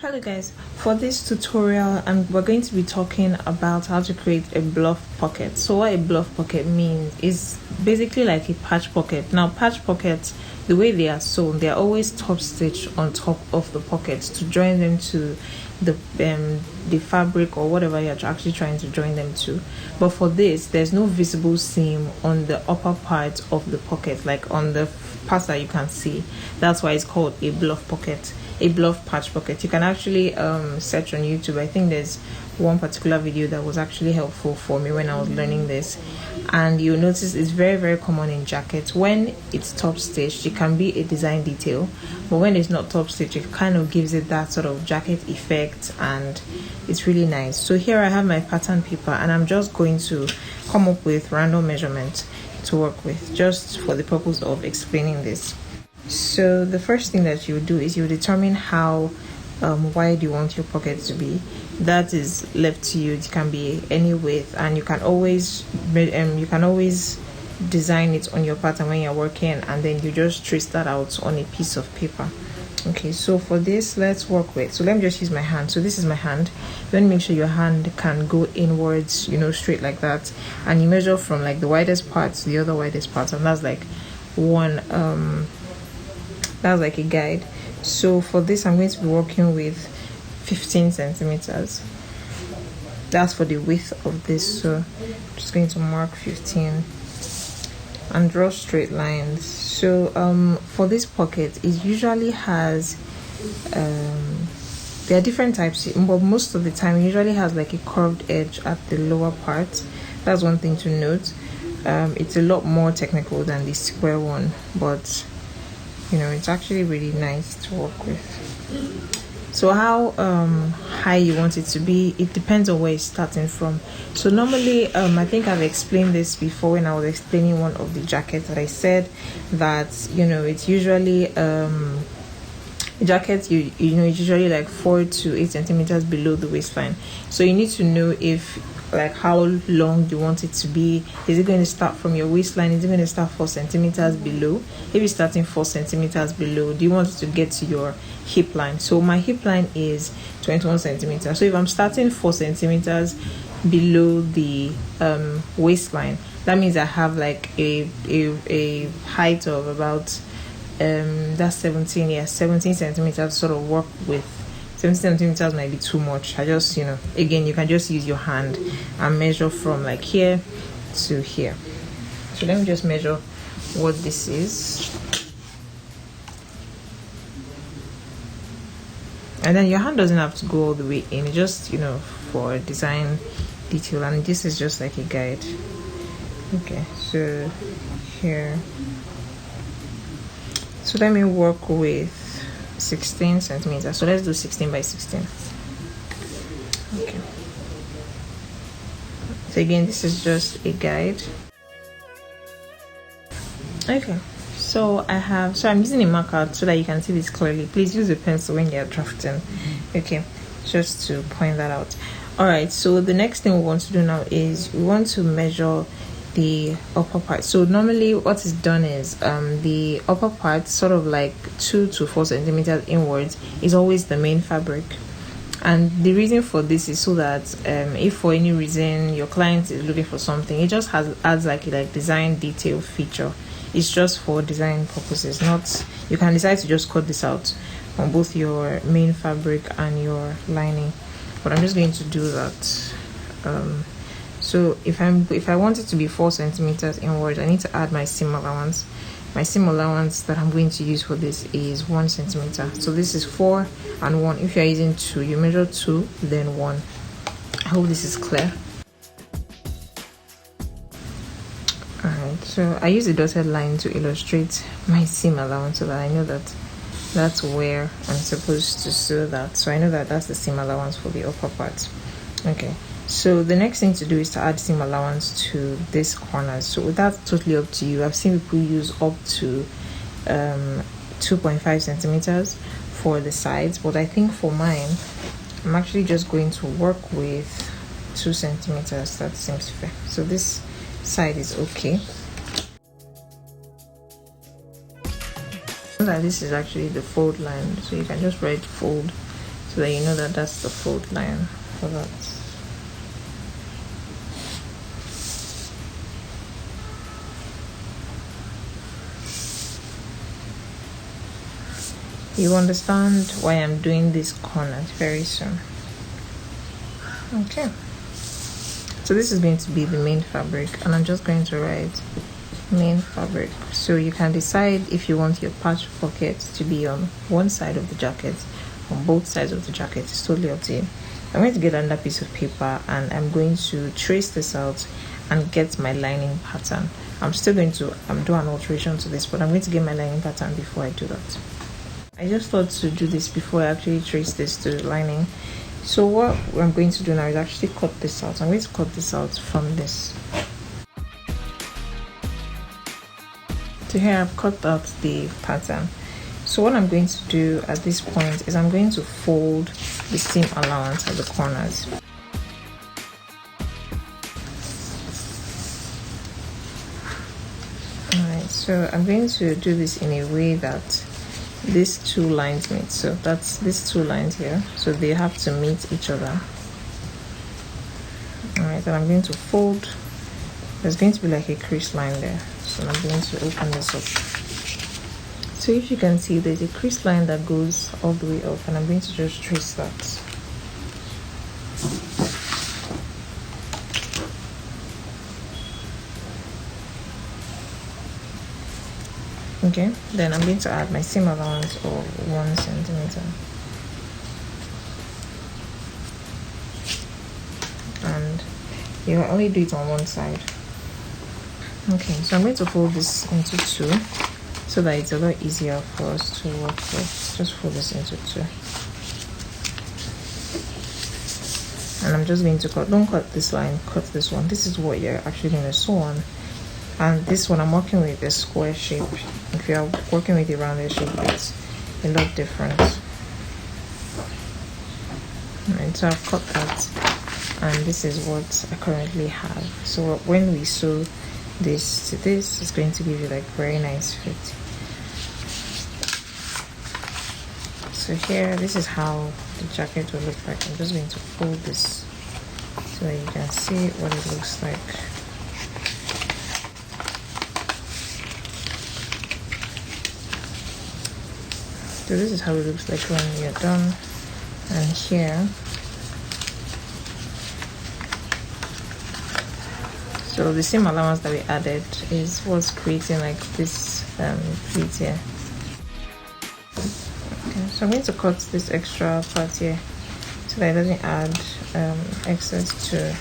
Hello guys, for this tutorial we're going to be talking about how to create a bluff pocket. So what a bluff pocket means is basically like a patch pocket. Now patch pockets, the way they are sewn, they are always top stitched on top of the pockets to join them to the fabric or whatever you're actually trying to join them to. But for this, there's no visible seam on the upper part of the pocket, like on the part that you can see. That's why it's called a bluff pocket, a bluff patch pocket. You can actually search on YouTube. I think there's one particular video that was actually helpful for me when I was learning this, and you'll notice it's very common in jackets. When it's top stitched, it can be a design detail, but when it's not top stitched, it kind of gives it that sort of jacket effect, and it's really nice. So here I have my pattern paper, and I'm just going to come up with random measurements to work with, just for the purpose of explaining this. So the first thing that you do is you determine how wide you want your pocket to be. That is left to you. It can be any width, and you can always design it on your pattern when you're working, and then you just trace that out on a piece of paper. Okay, so for this, let's work with, so let me just use my hand. So this is my hand. Then make sure your hand can go inwards, straight like that, and you measure from like the widest part to the other widest part, and that's like one that's like a guide. So for this, I'm going to be working with 15 centimeters. That's for the width of this. So I'm just going to mark 15 and draw straight lines. So for this pocket, it usually has there are different types, but most of the time it usually has like a curved edge at the lower part. That's one thing to note. It's a lot more technical than the square one, but it's actually really nice to work with. So how high you want it to be, it depends on where it's starting from. So normally, I think I've explained this before when I was explaining one of the jackets, that I said that it's usually jackets it's usually like 4 to 8 centimeters below the waistline. So you need to know if how long you want it to be. Is it going to start from your waistline? Is it going to start 4 centimeters below? If it's starting 4 centimeters below, do you want it to get to your hip line? So my hip line is 21 centimeters. So if I'm starting 4 centimeters below the waistline, that means I have like a height of about that's 17 centimeters sort of work with. 17 centimeters might be too much. I just, again, you can just use your hand and measure from like here to here. So let me just measure what this is. And then your hand doesn't have to go all the way in. It's just, for a design detail. And this is just like a guide. Okay, so here. So let me work with 16 centimeters. So let's do 16 by 16. Okay. So again, this is just a guide. Okay. So I'm using a marker so that you can see this clearly. Please use a pencil when you're drafting. Okay. Just to point that out. Alright, so the next thing we want to do now is we want to measure the upper part. So normally what is done is the upper part, sort of like 2 to 4 centimeters inwards, is always the main fabric. And the reason for this is so that if for any reason your client is looking for something, it just adds like a design detail feature. It's just for design purposes. Not, you can decide to just cut this out on both your main fabric and your lining, but I'm just going to do that. So if I want it to be 4 centimeters inwards, I need to add my seam allowance. My seam allowance that I'm going to use for this is 1 centimeter. So this is 4 and 1. If you're using 2, you measure 2, then 1. I hope this is clear. Alright, so I use a dotted line to illustrate my seam allowance so that I know that that's where I'm supposed to sew that. So I know that that's the seam allowance for the upper part. Okay. So the next thing to do is to add seam allowance to this corner. So that's totally up to you. I've seen people use up to 2.5 centimeters for the sides, but I think for mine, I'm actually just going to work with 2 centimeters. That seems fair. So this side is okay. That this is actually the fold line, so you can just write fold so that you know that that's the fold line for that. You understand why I'm doing these corners very soon. Okay, so this is going to be the main fabric, and I'm just going to write main fabric, so you can decide if you want your patch pocket to be on one side of the jacket, on both sides of the jacket. It's totally up to you. I'm going to get another piece of paper, and I'm going to trace this out and get my lining pattern. I'm still going to do an alteration to this, but I'm going to get my lining pattern before I do that. I just thought to do this before I actually trace this to the lining. So what I'm going to do now is actually cut this out. I'm going to cut this out from this. So here I've cut out the pattern. So what I'm going to do at this point is I'm going to fold the seam allowance at the corners. Alright, so I'm going to do this in a way that these two lines meet. So that's these two lines here, so they have to meet each other. Alright, and I'm going to fold. There's going to be like a crease line there, so I'm going to open this up. So if you can see, there's a crease line that goes all the way up, and I'm going to just trace that. Okay, then I'm going to add my seam allowance of 1 centimeter, and you can only do it on one side. Okay, so I'm going to fold this into 2 so that it's a lot easier for us to work with. Just fold this into 2, and I'm just going to cut. Don't cut this line, cut this one. This is what you're actually going to sew on. And this one, I'm working with a square shape. If you're working with a rounded shape, it's a lot different. Alright, so I've cut that, and this is what I currently have. So when we sew this to this, it's going to give you like very nice fit. So here, this is how the jacket will look like. I'm just going to fold this so that you can see what it looks like. So this is how it looks like when you're done. And here, so the seam allowance that we added is what's creating like this pleat here. Okay, so I'm going to cut this extra part here so that it doesn't add excess to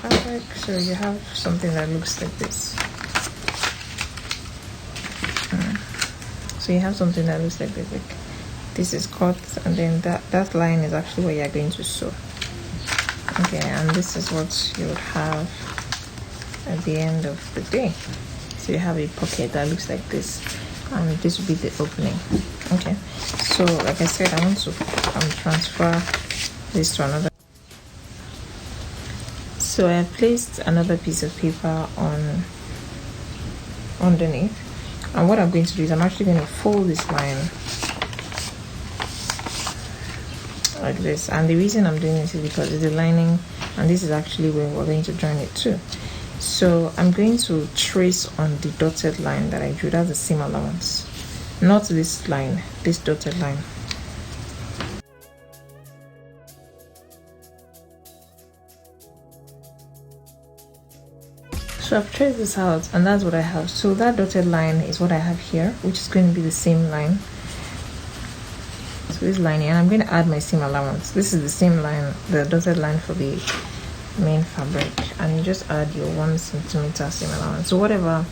fabric. So you have something that looks like this. So you have something that looks like this. Like this is cut, and then that line is actually where you're going to sew. Okay, and this is what you would have at the end of the day. So you have a pocket that looks like this, and this will be the opening. Okay, so like I said, I want to transfer this to another. So I have placed another piece of paper on underneath. And what I'm going to do is I'm actually going to fold this line like this. And the reason I'm doing this is because it's the lining, and this is actually where we're going to join it too. So I'm going to trace on the dotted line that I drew. That's the seam allowance, not this line, this dotted line. So I've traced this out, and that's what I have. So that dotted line is what I have here, which is going to be the same line. So this line here, and I'm going to add my seam allowance. This is the same line, the dotted line for the main fabric, and you just add your 1 centimeter seam allowance. So whatever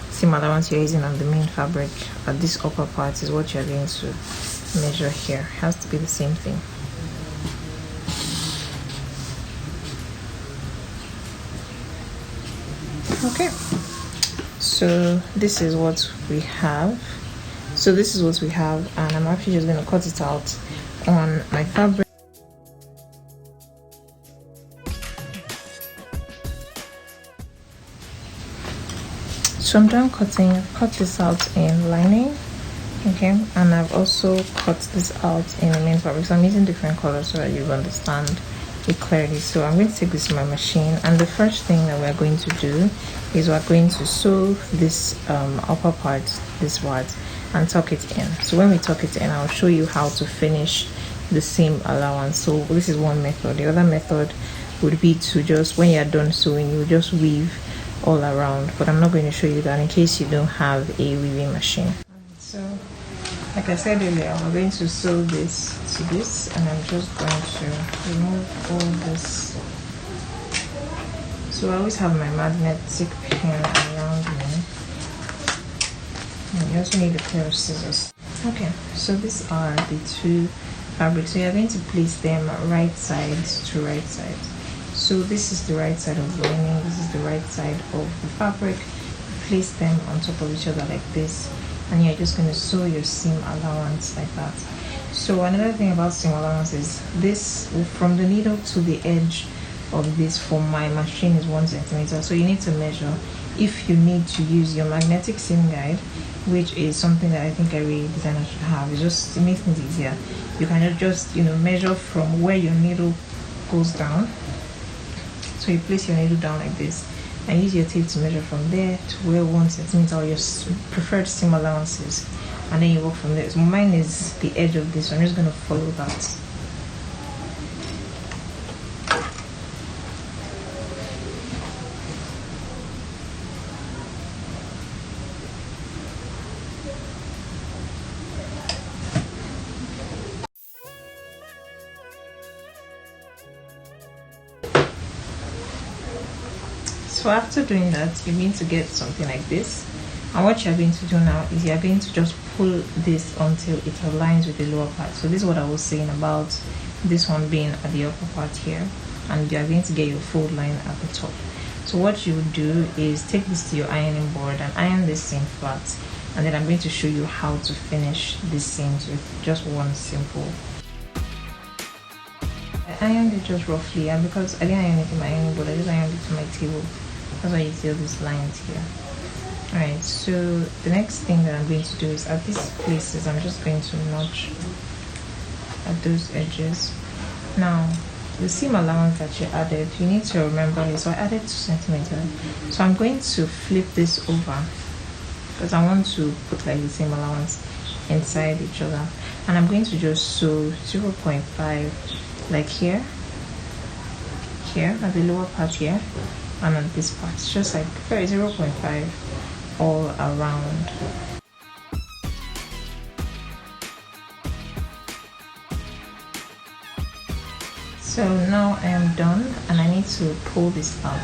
seam allowance you're using on the main fabric at this upper part is what you're going to measure here. It has to be the same thing. Okay, so this is what we have. And I'm actually just going to cut it out on my fabric. So I'm done cutting. I've cut this out in lining, Okay, and I've also cut this out in the main fabric, so I'm using different colors so that you understand it clearly. So I'm going to take this to my machine, and the first thing that we're going to do is we're going to sew this upper part, this part, and tuck it in. So when we tuck it in, I'll show you how to finish the seam allowance. So this is one method. The other method would be to just, when you're done sewing, you just weave all around, but I'm not going to show you that in case you don't have a weaving machine. So like I said earlier, we're going to sew this to this, and I'm just going to remove all this. So I always have my magnetic pin around me, and you also need a pair of scissors. Okay, so these are the two fabrics. So you're going to place them right side to right side. So this is the right side of the lining, this is the right side of the fabric. Place them on top of each other like this, and you're just going to sew your seam allowance like that. So another thing about seam allowance is this, from the needle to the edge of this for my machine is 1 centimeter. So you need to measure. If you need to use your magnetic seam guide, which is something that I think every designer should have, it makes things easier. You can just measure from where your needle goes down. So you place your needle down like this, and use your tape to measure from there to where 1 centimeter or your preferred seam allowance is, and then you work from there. So mine is the edge of this, so I'm just going to follow that. So after doing that, you're going to get something like this, and what you're going to do now is you're going to just pull this until it aligns with the lower part. So this is what I was saying about this one being at the upper part here, and you're going to get your fold line at the top. So what you would do is take this to your ironing board and iron this seam flat, and then I'm going to show you how to finish these seams with just one simple. I ironed it just roughly, and because I didn't iron it in my ironing board, I just ironed it to my table. That's why you see all these lines here. Alright, so the next thing that I'm going to do is at these places, I'm just going to notch at those edges. Now, the seam allowance that you added, you need to remember it. So I added 2 centimeters. So I'm going to flip this over because I want to put like the seam allowance inside each other. And I'm going to just sew 0.5 like here at the lower part here, and on this part, just like 0.5 all around. So now I am done, and I need to pull this out.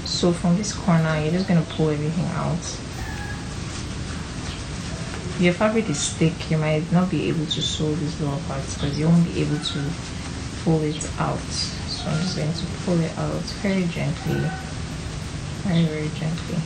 So from this corner, you're just going to pull everything out. If your fabric is thick, you might not be able to sew these lower parts because you won't be able to pull it out. So I'm just going to pull it out very gently, very gently.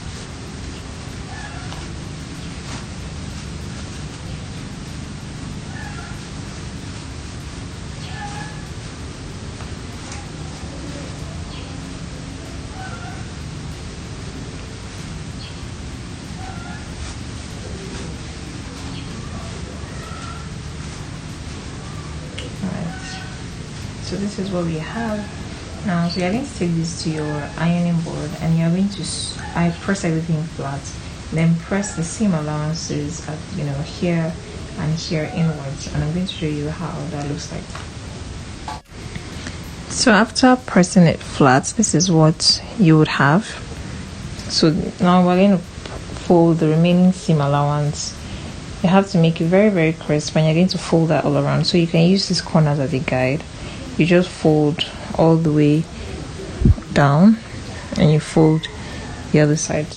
So this is what we have now. So you're going to take this to your ironing board, and you're going to press everything flat, then press the seam allowances at here and here inwards, and I'm going to show you how that looks like. So after pressing it flat, this is what you would have. So now we're going to fold the remaining seam allowance. You have to make it very, very crisp, and you're going to fold that all around. So you can use these corners as a guide. You just fold all the way down, and you fold the other side.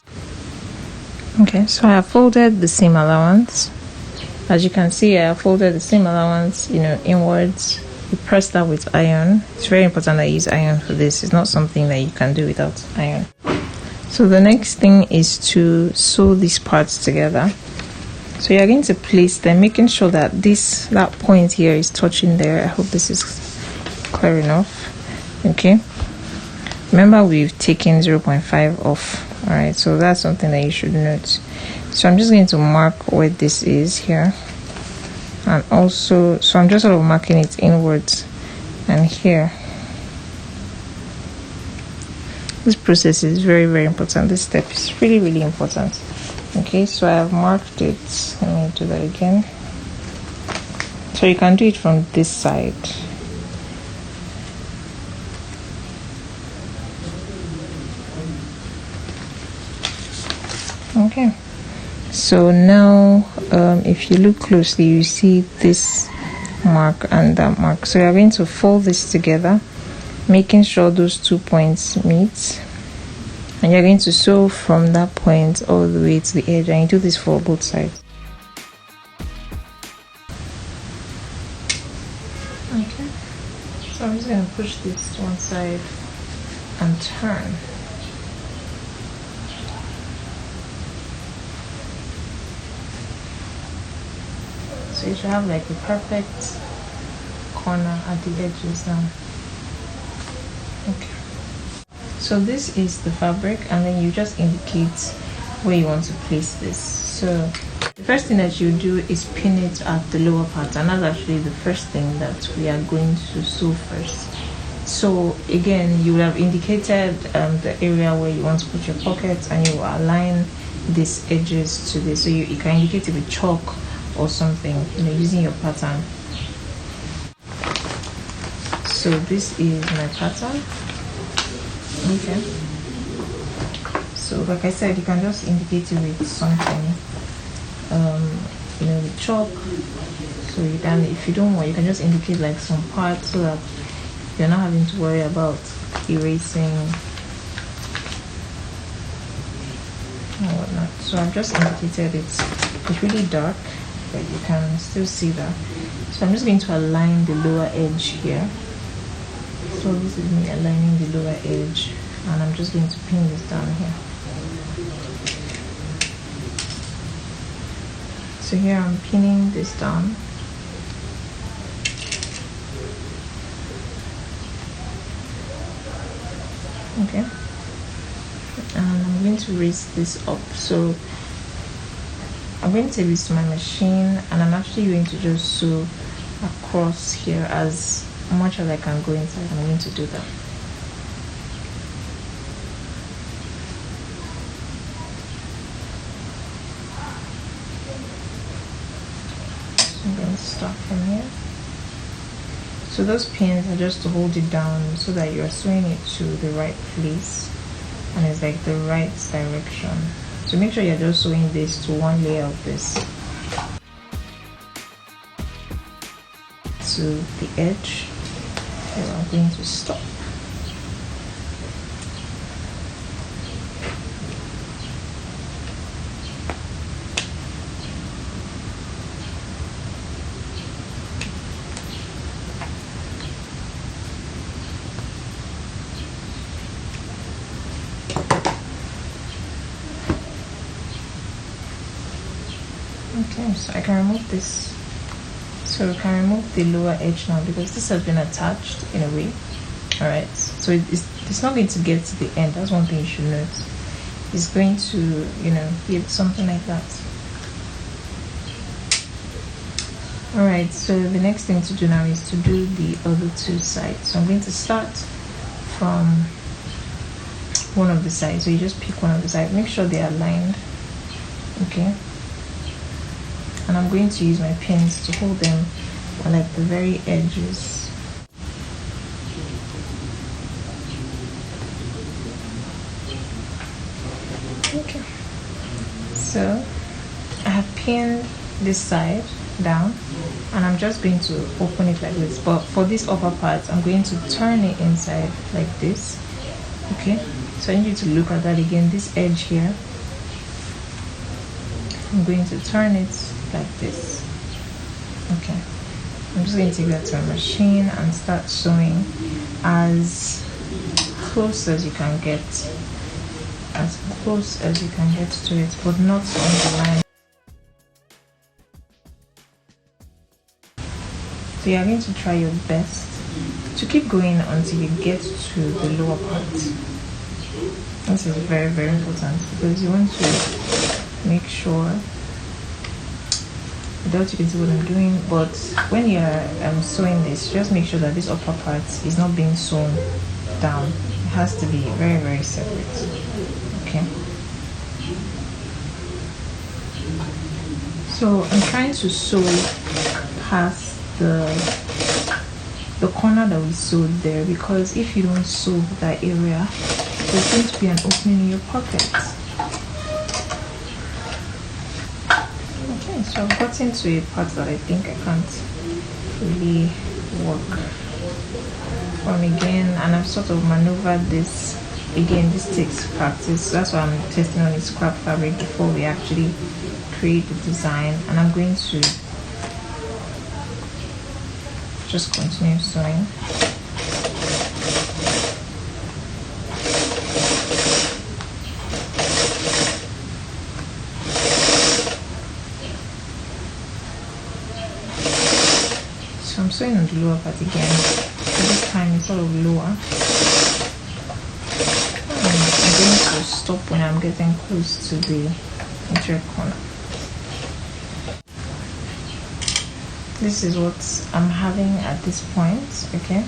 Okay, so I have folded the seam allowance. As you can see, I have folded the seam allowance, inwards. You press that with iron. It's very important that you use iron for this. It's not something that you can do without iron. So the next thing is to sew these parts together. So you're going to place them, making sure that that point here is touching there. I hope this is clear enough. Okay, remember we've taken 0.5 off. All right, so that's something that you should note. So I'm just going to mark where this is here. and also, so I'm just sort of marking it inwards and here. This process is very, very important. This step is really, really important. Okay, so I have marked it. Let me do that again. So you can do it from this side. Okay, so now if you look closely, you see this mark and that mark. So you're going to fold this together, making sure those 2 points meet, and you're going to sew from that point all the way to the edge, and you do this for both sides. Okay, so I'm just going to push this to one side and turn. So you should have like a perfect corner at the edges now. Okay. So this is the fabric, and then you just indicate where you want to place this. So the first thing that you do is pin it at the lower part, and that's actually the first thing that we are going to sew first. So again, you will have indicated the area where you want to put your pockets, and you will align these edges to this. So you can indicate it with chalk or something, using your pattern. So this is my pattern. Okay, so like I said, you can just indicate it with something, with chalk. So you can, if you don't want, you can just indicate like some parts so that you're not having to worry about erasing and whatnot. So I've just indicated it. It's really dark, but you can still see that. So I'm just going to align the lower edge here. So this is me aligning the lower edge, and I'm just going to pin this down here. So here I'm pinning this down. Okay, and I'm going to raise this up. So I'm going to take this to my machine, and I'm actually going to just sew across here as much as I can go inside. I'm going to do that. So I'm going to start from here. So those pins are just to hold it down so that you're sewing it to the right place and it's like the right direction. So make sure you're just sewing this to one layer of this to the edge. So I'm going to stop. Okay, so I can remove this. So we can remove the lower edge now because this has been attached in a way. Alright, so it's not going to get to the end. That's one thing you should note. It's going to, be something like that. Alright, so the next thing to do now is to do the other two sides. So I'm going to start from one of the sides. So you just pick one of the sides. Make sure they are aligned. Okay. And I'm going to use my pins to hold them on like the very edges. Okay. So I have pinned this side down, and I'm just going to open it like this. But for this upper part, I'm going to turn it inside like this. Okay. So I need you to look at that again. This edge here, I'm going to turn it like this. Okay, I'm just going to take that to a machine and start sewing as close as you can get, to it, but not on the line. So you're going to try your best to keep going until you get to the lower part. This is very, very important because you want to make sure I doubt you can see what I'm doing, but when you're sewing this, just make sure that this upper part is not being sewn down. It has to be very, very separate. Okay. So I'm trying to sew past the corner that we sewed there, because if you don't sew that area, there's going to be an opening in your pocket. Okay, so I've gotten to a part that I think I can't really work from again, and I've sort of maneuvered this. Again, this takes practice. That's why I'm testing on a scrap fabric before we actually create the design, and I'm going to just continue sewing. So I'm sewing on the lower part again. So this time it's sort of lower. And I'm going to stop when I'm getting close to the interior corner. This is what I'm having at this point. Okay,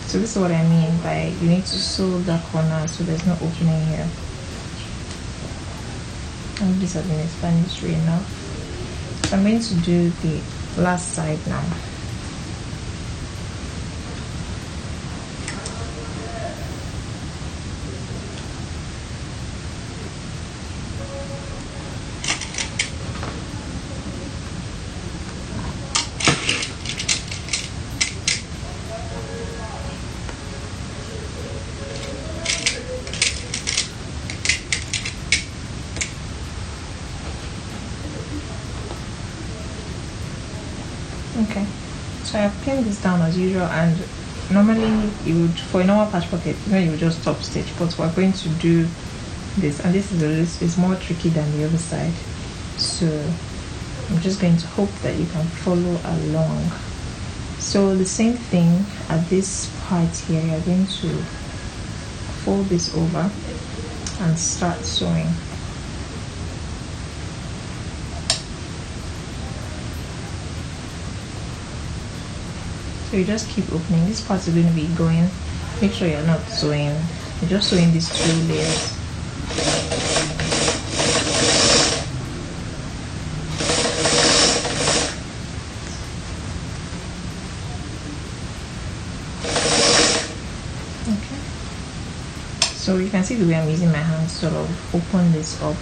so this is what I mean by you need to sew that corner so there's no opening here. I hope this has been explanatory enough. So I'm going to do the last side now. Okay, so I've pinned this down as usual, and normally you would, for a normal patch pocket, you would just top stitch, but we're going to do this, and this is more tricky than the other side, so I'm just going to hope that you can follow along. So the same thing at this part here, you're going to fold this over and start sewing. So you just keep opening. This part is going to be going. Make sure you're not sewing. You're just sewing these 2 layers. Okay. So you can see the way I'm using my hands to sort of open this up.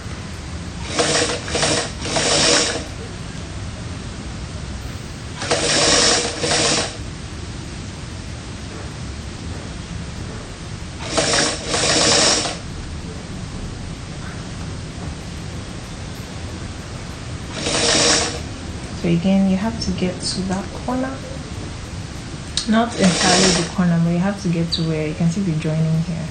So again, you have to get to that corner, not entirely the corner, but you have to get to where you can see the joining here.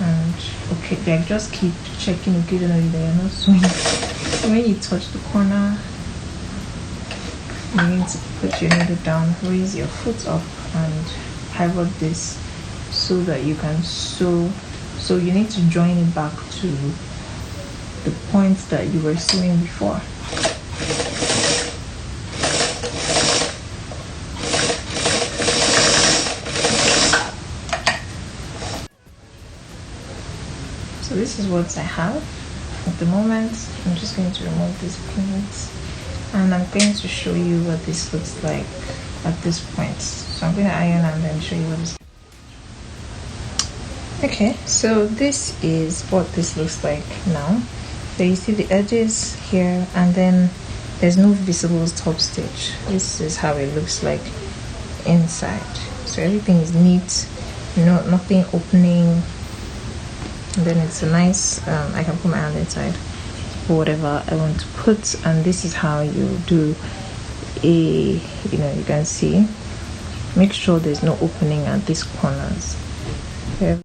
And okay, like just keep checking occasionally that you're not sewing. So when you touch the corner, you need to put your needle down, raise your foot up, and pivot this so that you can sew. So you need to join it back to the points that you were sewing before. So this is what I have at the moment. I'm just going to remove these pins, and I'm going to show you what this looks like at this point. So I'm going to iron and then show you what this. Okay, so this is what this looks like now. So you see the edges here, and then there's no visible top stitch. This is how it looks like inside. So everything is neat, nothing opening, and then it's a nice I can put my hand inside, put whatever I want to put, and this is how you do a, you can see, make sure there's no opening at these corners. Okay.